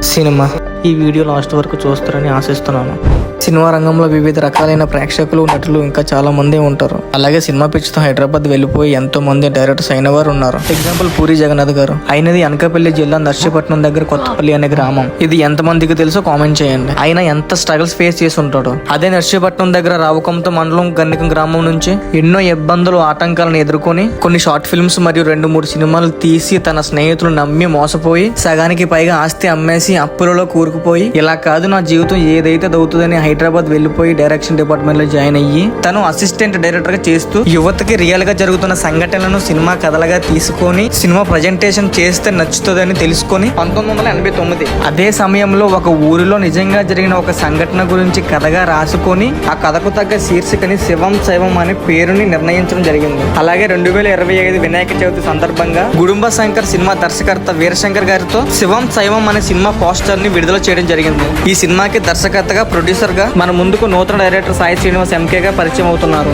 Cinema. ఈ video last వరకు చూస్తారని ఆశిస్తున్నాను. సినిమా రంగంలో వివిధ రకాలైన ప్రేక్షకులు, నటులు ఇంకా చాలా మంది ఉంటారు. అలాగే సినిమా పిచ్చితో హైదరాబాద్ వెళ్ళిపోయి ఎంతో మంది డైరెక్టర్స్ అయిన వారు ఉన్నారు. ఎగ్జాంపుల్ పూరి జగన్నాథ్ గారు. అయినది అనకాపల్లి జిల్లా నర్సీపట్నం దగ్గర కొత్తపల్లి అనే గ్రామం. ఇది ఎంత మందికి తెలుసో కామెంట్ చేయండి. ఆయన ఎంత స్ట్రగల్స్ ఫేస్ చేసి ఉంటాడో. అదే నర్సీపట్నం దగ్గర రావుకొంత మండలం గన్నికం గ్రామం నుంచి ఎన్నో ఇబ్బందులు, ఆటంకాలను ఎదుర్కొని కొన్ని షార్ట్ ఫిల్మ్స్ మరియు 2-3 సినిమాలు తీసి తన స్నేహితులు నమ్మి మోసపోయి సగానికి పైగా ఆస్తి అమ్మేసి అప్పులలో కూరుకుపోయి ఇలా కాదు నా జీవితం ఏదైతే దవుతుందని హైదరాబాద్ వెళ్లిపోయి డైరెక్షన్ డిపార్ట్మెంట్ లో జాయిన్ అయ్యి తను అసిస్టెంట్ డైరెక్టర్ గా చేస్తూ యువతకి రియల్ గా జరుగుతున్న సంఘటనలను సినిమా కథలుగా తీసుకొని సినిమా ప్రజెంటేషన్ చేస్తే నచ్చుతుందని తెలుసుకొని 1989 అదే సమయంలో ఒక ఊరిలో నిజంగా జరిగిన ఒక సంఘటన గురించి కథగా రాసుకొని ఆ కథకు తగ్గ శీర్షికని శివం శైవం అనే పేరుని నిర్ణయించడం జరిగింది. అలాగే 2025 వినాయక చవితి సందర్భంగా గుడుంబ శంకర్ సినిమా దర్శకర్త వీరశంకర్ గారితో శివం శైవం అనే సినిమా పోస్టర్ ని విడుదల చేయడం జరిగింది. ఈ సినిమాకి దర్శకర్తగా, ప్రొడ్యూసర్ గా మన ముందుకు నూతన డైరెక్టర్ సాయి శ్రీనివాస్ ఎంకే గా పరిచయం అవుతున్నారు.